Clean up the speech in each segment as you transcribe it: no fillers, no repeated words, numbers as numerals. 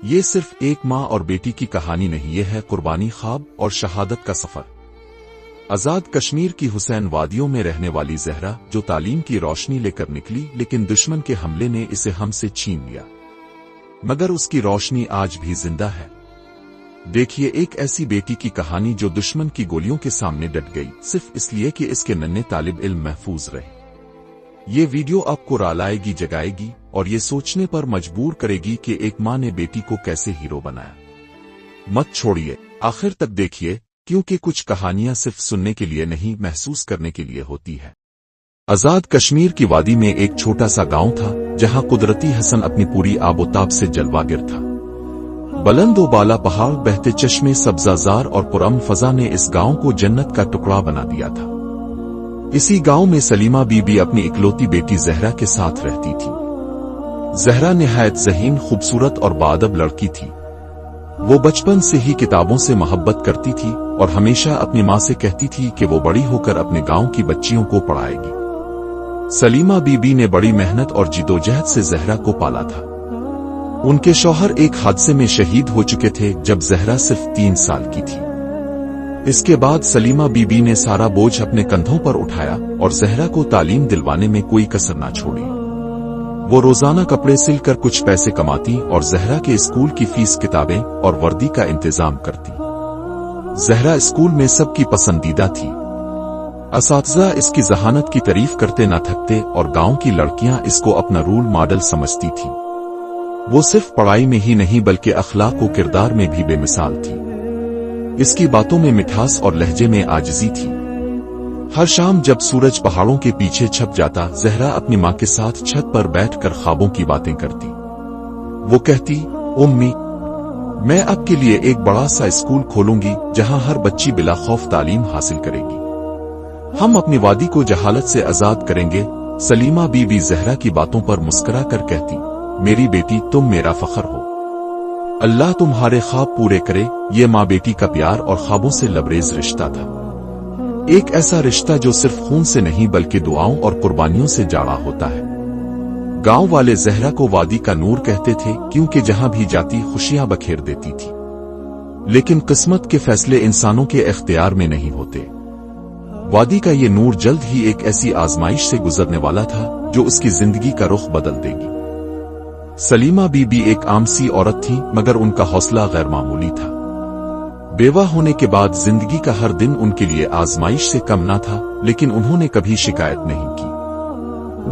یہ صرف ایک ماں اور بیٹی کی کہانی نہیں، یہ ہے قربانی، خواب اور شہادت کا سفر۔ آزاد کشمیر کی حسین وادیوں میں رہنے والی زہرا، جو تعلیم کی روشنی لے کر نکلی لیکن دشمن کے حملے نے اسے ہم سے چھین لیا، مگر اس کی روشنی آج بھی زندہ ہے۔ دیکھیے ایک ایسی بیٹی کی کہانی جو دشمن کی گولیوں کے سامنے ڈٹ گئی، صرف اس لیے کہ اس کے ننھے طالب علم محفوظ رہے۔ یہ ویڈیو آپ کو رالائے گی، جگائے گی اور یہ سوچنے پر مجبور کرے گی کہ ایک ماں نے بیٹی کو کیسے ہیرو بنایا۔ مت چھوڑیے، آخر تک دیکھیے، کیونکہ کچھ کہانیاں صرف سننے کے لیے نہیں، محسوس کرنے کے لیے ہوتی ہے۔ آزاد کشمیر کی وادی میں ایک چھوٹا سا گاؤں تھا، جہاں قدرتی حسن اپنی پوری آب و تاب سے جلوہ گر تھا۔ بلند و بالا پہاڑ، بہتے چشمے، سبزہ زار اور پرامن فضا نے اس گاؤں کو جنت کا ٹکڑا بنا دیا تھا۔ اسی گاؤں میں سلیمہ بی بی اپنی اکلوتی بیٹی زہرا کے ساتھ رہتی تھی۔ زہرا نہایت ذہین، خوبصورت اور باادب لڑکی تھی۔ وہ بچپن سے ہی کتابوں سے محبت کرتی تھی اور ہمیشہ اپنی ماں سے کہتی تھی کہ وہ بڑی ہو کر اپنے گاؤں کی بچیوں کو پڑھائے گی۔ سلیمہ بی بی نے بڑی محنت اور جدوجہد سے زہرا کو پالا تھا۔ ان کے شوہر ایک حادثے میں شہید ہو چکے تھے جب زہرا صرف 3 سال کی تھی۔ اس کے بعد سلیمہ بی بی نے سارا بوجھ اپنے کندھوں پر اٹھایا اور زہرا کو تعلیم دلوانے میں کوئی کسر نہ چھوڑی۔ وہ روزانہ کپڑے سل کر کچھ پیسے کماتی اور زہرا کے اسکول کی فیس، کتابیں اور وردی کا انتظام کرتی۔ زہرا اسکول میں سب کی پسندیدہ تھی۔ اساتذہ اس کی ذہانت کی تعریف کرتے نہ تھکتے اور گاؤں کی لڑکیاں اس کو اپنا رول ماڈل سمجھتی تھیں۔ وہ صرف پڑھائی میں ہی نہیں بلکہ اخلاق و کردار میں بھی بے مثال تھی۔ اس کی باتوں میں مٹھاس اور لہجے میں عاجزی تھی۔ ہر شام جب سورج پہاڑوں کے پیچھے چھپ جاتا، زہرا اپنی ماں کے ساتھ چھت پر بیٹھ کر خوابوں کی باتیں کرتی۔ وہ کہتی، امی، میں اب کے لیے ایک بڑا سا اسکول کھولوں گی جہاں ہر بچی بلا خوف تعلیم حاصل کرے گی۔ ہم اپنی وادی کو جہالت سے آزاد کریں گے۔ سلیمہ بی بی زہرا کی باتوں پر مسکرا کر کہتی، میری بیٹی، تم میرا فخر ہو۔ اللہ تمہارے خواب پورے کرے۔ یہ ماں بیٹی کا پیار اور خوابوں سے لبریز رشتہ تھا، ایک ایسا رشتہ جو صرف خون سے نہیں بلکہ دعاؤں اور قربانیوں سے جاڑا ہوتا ہے۔ گاؤں والے زہرا کو وادی کا نور کہتے تھے کیونکہ جہاں بھی جاتی خوشیاں بکھیر دیتی تھی۔ لیکن قسمت کے فیصلے انسانوں کے اختیار میں نہیں ہوتے۔ وادی کا یہ نور جلد ہی ایک ایسی آزمائش سے گزرنے والا تھا جو اس کی زندگی کا رخ بدل دے گی۔ سلیمہ بی بی ایک عام سی عورت تھی، مگر ان کا حوصلہ غیر معمولی تھا۔ بیوہ ہونے کے بعد زندگی کا ہر دن ان کے لیے آزمائش سے کم نہ تھا، لیکن انہوں نے کبھی شکایت نہیں کی۔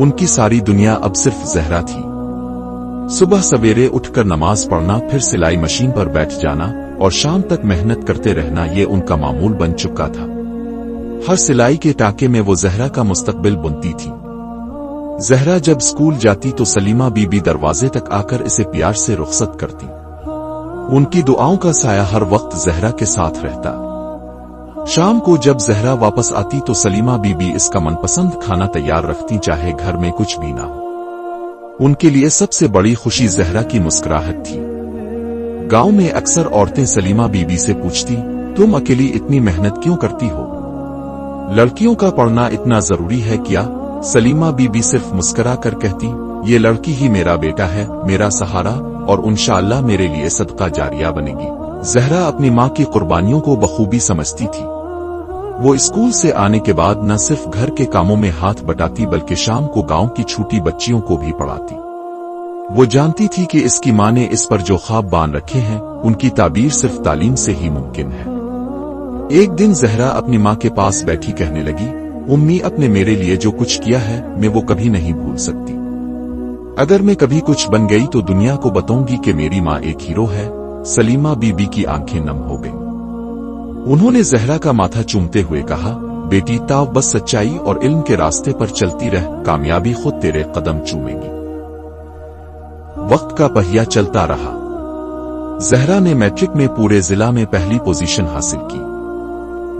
ان کی ساری دنیا اب صرف زہرا تھی۔ صبح سویرے اٹھ کر نماز پڑھنا، پھر سلائی مشین پر بیٹھ جانا اور شام تک محنت کرتے رہنا، یہ ان کا معمول بن چکا تھا۔ ہر سلائی کے ٹانکے میں وہ زہرا کا مستقبل بنتی تھی۔ زہرا جب اسکول جاتی تو سلیمہ بی بی دروازے تک آ کر اسے پیار سے رخصت کرتی۔ ان کی دعاؤں کا سایہ ہر وقت زہرا کے ساتھ رہتا۔ شام کو جب زہرا واپس آتی تو سلیمہ بی بی اس کا من پسند کھانا تیار رکھتی، چاہے گھر میں کچھ بھی نہ ہو۔ ان کے لیے سب سے بڑی خوشی زہرا کی مسکراہٹ تھی۔ گاؤں میں اکثر عورتیں سلیمہ بی بی سے پوچھتی، تم اکیلی اتنی محنت کیوں کرتی ہو؟ لڑکیوں کا پڑھنا اتنا ضروری ہے کیا؟ سلیمہ بی بی صرف مسکرا کر کہتی، یہ لڑکی ہی میرا بیٹا ہے، میرا سہارا، اور انشاءاللہ میرے لیے صدقہ جاریہ بنے گی۔ زہرا اپنی ماں کی قربانیوں کو بخوبی سمجھتی تھی۔ وہ اسکول سے آنے کے بعد نہ صرف گھر کے کاموں میں ہاتھ بٹاتی بلکہ شام کو گاؤں کی چھوٹی بچیوں کو بھی پڑھاتی۔ وہ جانتی تھی کہ اس کی ماں نے اس پر جو خواب باندھ رکھے ہیں، ان کی تعبیر صرف تعلیم سے ہی ممکن ہے۔ ایک دن زہرا اپنی ماں کے پاس بیٹھی کہنے لگی، امی، اپنے میرے لیے جو کچھ کیا ہے میں وہ کبھی نہیں بھول سکتی۔ اگر میں کبھی کچھ بن گئی تو دنیا کو بتاؤں گی کہ میری ماں ایک ہیرو ہے۔ سلیمہ بی بی کی آنکھیں نم ہو گئیں۔ انہوں نے زہرا کا ماتھا چومتے ہوئے کہا، بیٹی، تاؤ بس سچائی اور علم کے راستے پر چلتی رہ، کامیابی خود تیرے قدم چومے گی۔ وقت کا پہیہ چلتا رہا۔ زہرا نے میٹرک میں پورے ضلع میں پہلی پوزیشن حاصل کی۔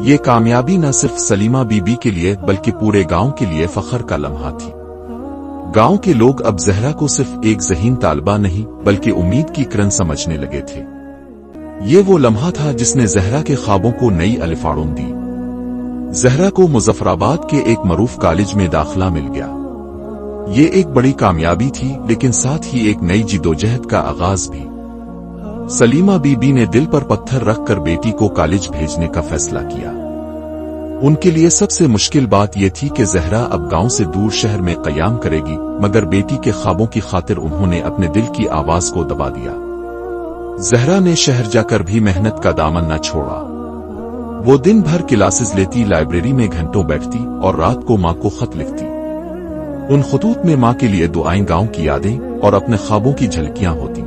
یہ کامیابی نہ صرف سلیمہ بی بی کے لیے بلکہ پورے گاؤں کے لیے فخر کا لمحہ تھی۔ گاؤں کے لوگ اب زہرا کو صرف ایک ذہین طالبہ نہیں بلکہ امید کی کرن سمجھنے لگے تھے۔ یہ وہ لمحہ تھا جس نے زہرا کے خوابوں کو نئی الفاڑوں دی۔ زہرا کو مظفرآباد کے ایک معروف کالج میں داخلہ مل گیا۔ یہ ایک بڑی کامیابی تھی، لیکن ساتھ ہی ایک نئی جدوجہد کا آغاز بھی۔ सलीमा बीबी ने दिल पर पत्थर रखकर बेटी को कॉलेज भेजने का फैसला किया। उनके लिए सबसे मुश्किल बात यह थी कि जहरा अब गांव से दूर शहर में क़याम करेगी, मगर बेटी के ख्वाबों की खातिर उन्होंने अपने दिल की आवाज को दबा दिया। जहरा ने शहर जाकर भी मेहनत का दामन न छोड़ा। वो दिन भर क्लासेस लेती, लाइब्रेरी में घंटों बैठती और रात को माँ को खत लिखती। उन खतूत में माँ के लिए दुआएं, गांव की यादें और अपने ख्वाबों की झलकियां होती।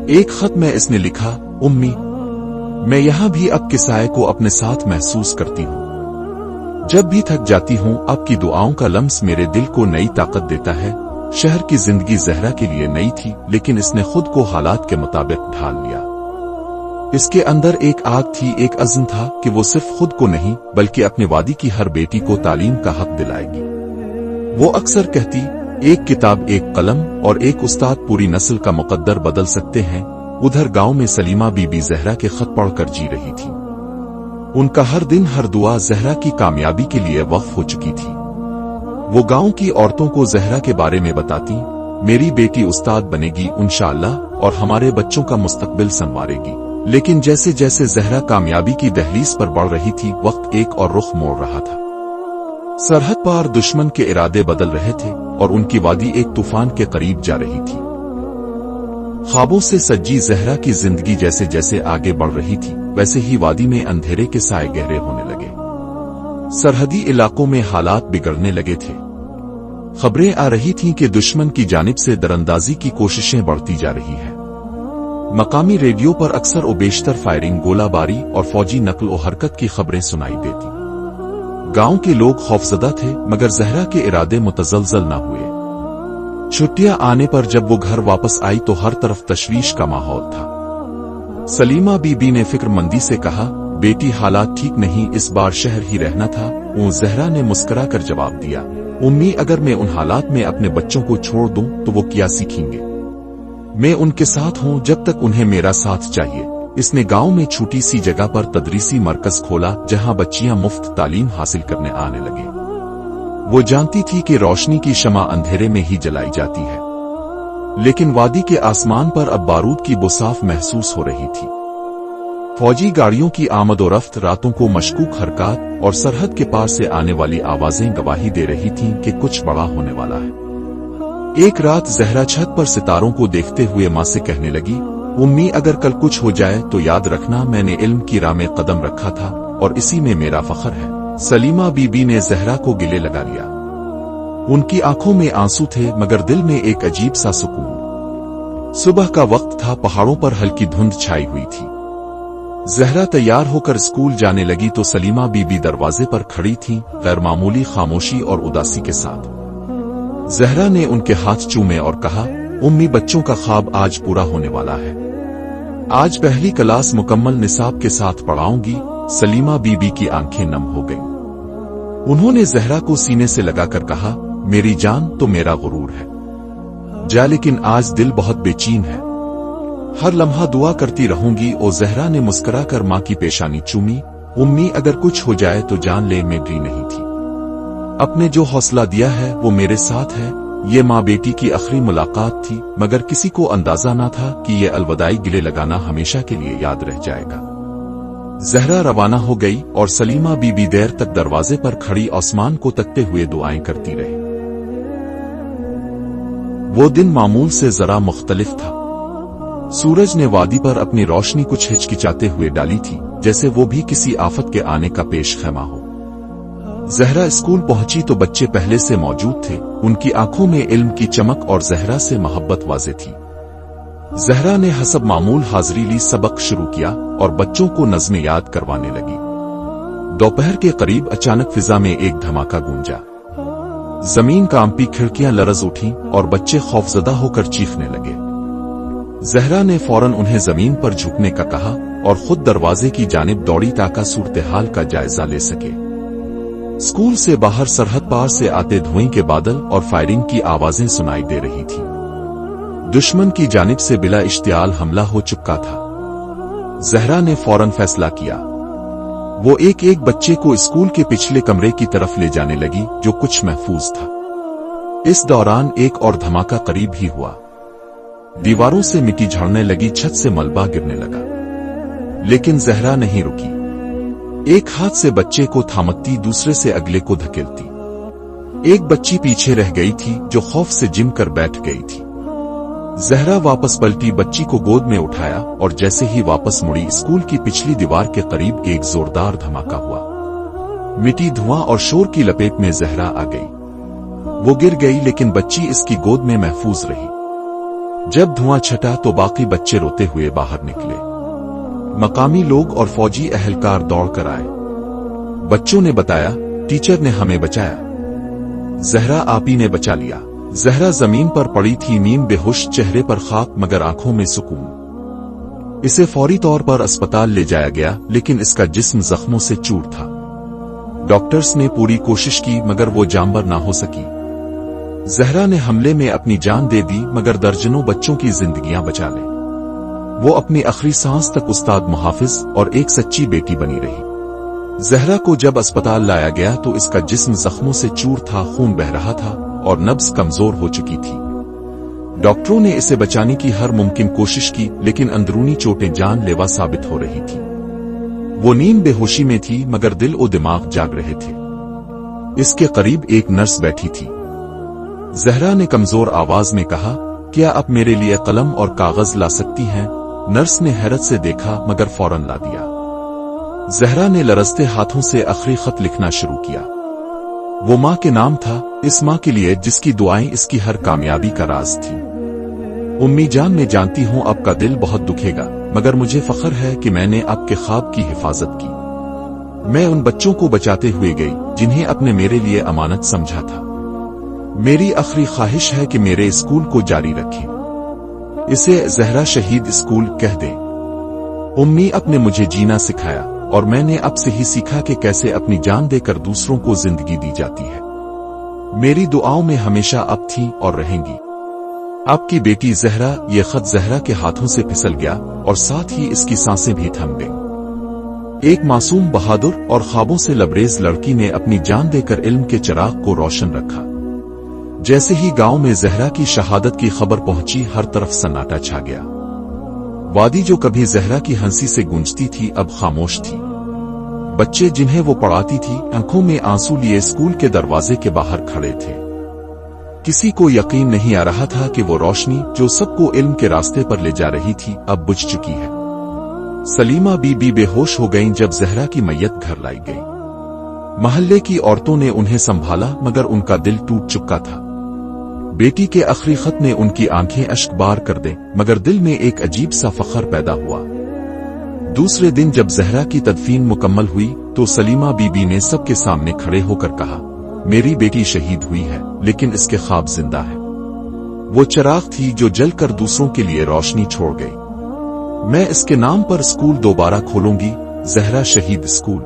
एक खत में इसने लिखा, उम्मी, मैं यहां भी अब के साए को अपने साथ महसूस करती हूँ। जब भी थक जाती हूँ, आपकी दुआओं का लम्स मेरे दिल को नई ताकत देता है। शहर की जिंदगी जहरा के लिए नई थी, लेकिन इसने खुद को हालात के मुताबिक ढाल लिया। इसके अंदर एक आग थी, एक अज़्म था कि वो सिर्फ खुद को नहीं बल्कि अपने वादी की हर बेटी को तालीम का हक दिलाएगी। वो अक्सर कहती, एक किताब, एक कलम और एक उस्ताद पूरी नस्ल का मुकद्दर बदल सकते हैं। उधर गांव में सलीमा बीबी जहरा के खत पढ़कर जी रही थी। उनका हर दिन, हर दुआ जहरा की कामयाबी के लिए वक्फ हो चुकी थी। वो गांव की औरतों को जहरा के बारे में बताती, मेरी बेटी उस्ताद बनेगी इंशाअल्लाह और हमारे बच्चों का मुस्तकबिल संवारेगी। लेकिन जैसे जैसे जहरा कामयाबी की दहलीज पर बढ़ रही थी, वक्त एक और रुख मोड़ रहा था। सरहद पार दुश्मन के इरादे बदल रहे थे और उनकी वादी एक तूफान के करीब जा रही थी। ख्वाबों से सजी जहरा की जिंदगी जैसे जैसे आगे बढ़ रही थी, वैसे ही वादी में अंधेरे के साए गहरे होने लगे। सरहदी इलाकों में हालात बिगड़ने लगे थे। खबरें आ रही थीं कि दुश्मन की जानिब से दरअंदाजी की कोशिशें बढ़ती जा रही है। मकामी रेडियो पर अक्सर व बेशतर फायरिंग, गोलाबारी और फौजी नकल व हरकत की खबरें सुनाई देती। गांव के लोग खौफजदा थे, मगर जहरा के इरादे मुतजलजल न हुए। छुट्टियां आने पर जब वो घर वापस आई तो हर तरफ तशवीश का माहौल था। सलीमा बीबी ने फिक्रमंदी से कहा, बेटी, हालात ठीक नहीं, इस बार शहर ही रहना था। जहरा ने मुस्कुरा कर जवाब दिया, उम्मी, अगर मैं उन हालात में अपने बच्चों को छोड़ दूं तो वो क्या सीखेंगे? मैं उनके साथ हूं जब तक उन्हें मेरा साथ चाहिए। इसने गांव में छोटी सी जगह पर तदरीसी मरकज खोला, जहां बच्चियां मुफ्त तालीम हासिल करने आने लगे। वो जानती थी कि रोशनी की शमा अंधेरे में ही जलाई जाती है, लेकिन वादी के आसमान पर अब बारूद की बुसाफ महसूस हो रही थी। फौजी गाड़ियों की आमदोरफ्त, रातों को मशकूक हरकत और सरहद के पार से आने वाली आवाजें गवाही दे रही थीं कि कुछ बड़ा होने वाला है। एक रात जहरा छत पर सितारों को देखते हुए माँ से कहने लगी, उम्मी, अगर कल कुछ हो जाए तो याद रखना मैंने इल्म की राह में कदम रखा था और इसी में मेरा फख्र है। सलीमा बीबी ने जहरा को गले लगा लिया। उनकी आंखों में आंसू थे, मगर दिल में एक अजीब सा सुकून। सुबह का वक्त था, पहाड़ों पर हल्की धुंध छाई हुई थी। जहरा तैयार होकर स्कूल जाने लगी तो सलीमा बीबी दरवाजे पर खड़ी थीं, गैरमामूली खामोशी और उदासी के साथ। जहरा ने उनके हाथ चूमे और कहा, उम्मी, बच्चों का ख्वाब आज पूरा होने वाला है। आज पहली क्लास मुकम्मल निसाब के साथ पढ़ाऊंगी। सलीमा बीबी की आंखें नम हो गईं। उन्होंने जहरा को सीने से लगाकर कहा, मेरी जान तो मेरा गुरूर है जा, लेकिन आज दिल बहुत बेचैन है। हर लम्हा दुआ करती रहूंगी। और जहरा ने मुस्कुराकर माँ की पेशानी चूमी। उम्मी, अगर कुछ हो जाए तो जान ले, मैं डरी नहीं थी। अपने जो हौसला दिया है वो मेरे साथ है। ये माँ बेटी की आखिरी मुलाकात थी, मगर किसी को अंदाजा न था कि ये अलविदाई गिले लगाना हमेशा के लिए याद रह जाएगा। जहरा रवाना हो गई और सलीमा बीबी देर तक दरवाजे पर खड़ी आसमान को तकते हुए दुआएं करती रही। वो दिन मामूल से जरा मुख्तलिफ था। सूरज ने वादी पर अपनी रोशनी कुछ हिचकिचाते हुए डाली थी, जैसे वो भी किसी आफत के आने का पेश खैमा हो। जहरा स्कूल पहुंची तो बच्चे पहले से मौजूद थे। उनकी आंखों में इल्म की चमक और जहरा से मोहब्बत वाज़े थी। जहरा ने हसब मामूल हाजिरी ली, सबक शुरू किया और बच्चों को नज़्में याद करवाने लगी। दोपहर के करीब अचानक फिजा में एक धमाका गूंजा। जमीन कांपी, खिड़कियां लरज उठीं और बच्चे खौफजदा होकर चीखने लगे। जहरा ने फौरन उन्हें जमीन पर झुकने का कहा और खुद दरवाजे की जानिब दौड़ी ताकि सूरत-ए-हाल का जायजा ले सके। स्कूल से बाहर सरहद पार से आते धुएं के बादल और फायरिंग की आवाजें सुनाई दे रही थी। दुश्मन की जानिब से बिला इश्तियाल हमला हो चुका था। जहरा ने फौरन फैसला किया। वो एक एक बच्चे को स्कूल के पिछले कमरे की तरफ ले जाने लगी, जो कुछ महफूज था। इस दौरान एक और धमाका करीब ही हुआ। दीवारों से मिट्टी झड़ने लगी, छत से मलबा गिरने लगा, लेकिन जहरा नहीं रुकी। एक हाथ से बच्चे को थामती, दूसरे से अगले को धकेलती। एक बच्ची पीछे रह गई थी जो खौफ से जिम कर बैठ गई थी। जहरा वापस पलटी, बच्ची को गोद में उठाया और जैसे ही वापस मुड़ी, स्कूल की पिछली दीवार के करीब एक जोरदार धमाका हुआ। मिट्टी, धुआं और शोर की लपेट में जहरा आ गई। वो गिर गई, लेकिन बच्ची इसकी गोद में महफूज रही। जब धुआं छटा तो बाकी बच्चे रोते हुए बाहर निकले। मकामी लोग और फौजी अहलकार दौड़कर आए। बच्चों ने बताया, टीचर ने हमें बचाया, जहरा आपी ने बचा लिया। जहरा जमीन पर पड़ी थी, नीम बेहोश, चेहरे पर खाक मगर आंखों में सुकून। इसे फौरी तौर पर अस्पताल ले जाया गया, लेकिन इसका जिस्म जख्मों से चूर था। डॉक्टर्स ने पूरी कोशिश की मगर वो जानवर ना हो सकी। जहरा ने हमले में अपनी जान दे दी, मगर दर्जनों बच्चों की जिंदगियां बचा ली। वो अपनी आखिरी सांस तक उस्ताद, मुहाफिज और एक सच्ची बेटी बनी रही। जहरा को जब अस्पताल लाया गया तो इसका जिस्म जख्मों से चूर था, खून बह रहा था और नब्ज कमजोर हो चुकी थी। डॉक्टरों ने इसे बचाने की हर मुमकिन कोशिश की, लेकिन अंदरूनी चोटें जानलेवा साबित हो रही थी। वो नींद बेहोशी में थी, मगर दिल और दिमाग जाग रहे थे। इसके करीब एक नर्स बैठी थी। जहरा ने कमजोर आवाज में कहा, क्या आप मेरे लिए कलम और कागज ला सकती हैं? नर्स ने हैरत से देखा, मगर फौरन ला दिया। जहरा ने लरजते हाथों से आखिरी खत लिखना शुरू किया। वो माँ के नाम था, इस माँ के लिए जिसकी दुआएं इसकी हर कामयाबी का राज थी। उम्मी जान, मैं जानती हूँ आपका दिल बहुत दुखेगा, मगर मुझे फख्र है कि मैंने आपके ख्वाब की हिफाजत की। मैं उन बच्चों को बचाते हुए गई जिन्हें आपने मेरे लिए अमानत समझा था। मेरी आखिरी ख्वाहिश है कि मेरे स्कूल को जारी रखें। इसे जहरा शहीद स्कूल कह दें। उम्मी, आपने मुझे जीना सिखाया और मैंने आपसे ही सीखा कि कैसे अपनी जान देकर दूसरों को जिंदगी दी जाती है। मेरी दुआओं में हमेशा आप थीं और रहेंगी। आपकी बेटी जहरा। ये खत जहरा के हाथों से फिसल गया और साथ ही इसकी सांसें भी थम गईं। एक मासूम, बहादुर और ख्वाबों से लबरेज लड़की ने अपनी जान देकर इल्म के चिराग को रोशन रखा। जैसे ही गांव में जहरा की शहादत की खबर पहुंची, हर तरफ सन्नाटा छा गया। वादी जो कभी जहरा की हंसी से गूंजती थी, अब खामोश थी। बच्चे जिन्हें वो पढ़ाती थी, आंखों में आंसू लिए स्कूल के दरवाजे के बाहर खड़े थे। किसी को यकीन नहीं आ रहा था कि वो रोशनी जो सबको इल्म के रास्ते पर ले जा रही थी, अब बुझ चुकी है। सलीमा बीबी बेहोश हो गईं जब जहरा की मैयत घर लाई गई। महल्ले की औरतों ने उन्हें संभाला, मगर उनका दिल टूट चुका था। बेटी के आखिरी खत ने उनकी आंखें अश्क बार कर दे, मगर दिल में एक अजीब सा फख्र पैदा हुआ। दूसरे दिन जब जहरा की तदफीन मुकम्मल हुई तो सलीमा बीबी ने सबके सामने खड़े होकर कहा, मेरी बेटी शहीद हुई है, लेकिन इसके ख्वाब जिंदा है। वो चिराग थी जो जलकर दूसरों के लिए रोशनी छोड़ गई। मैं इसके नाम पर स्कूल दोबारा खोलूंगी, जहरा शहीद स्कूल।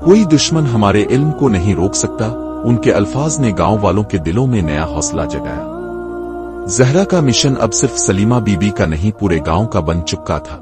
कोई दुश्मन हमारे इल्म को नहीं रोक सकता। उनके अल्फाज ने गांव वालों के दिलों में नया हौसला जगाया। जहरा का मिशन अब सिर्फ सलीमा बीबी का नहीं, पूरे गांव का बन चुका था।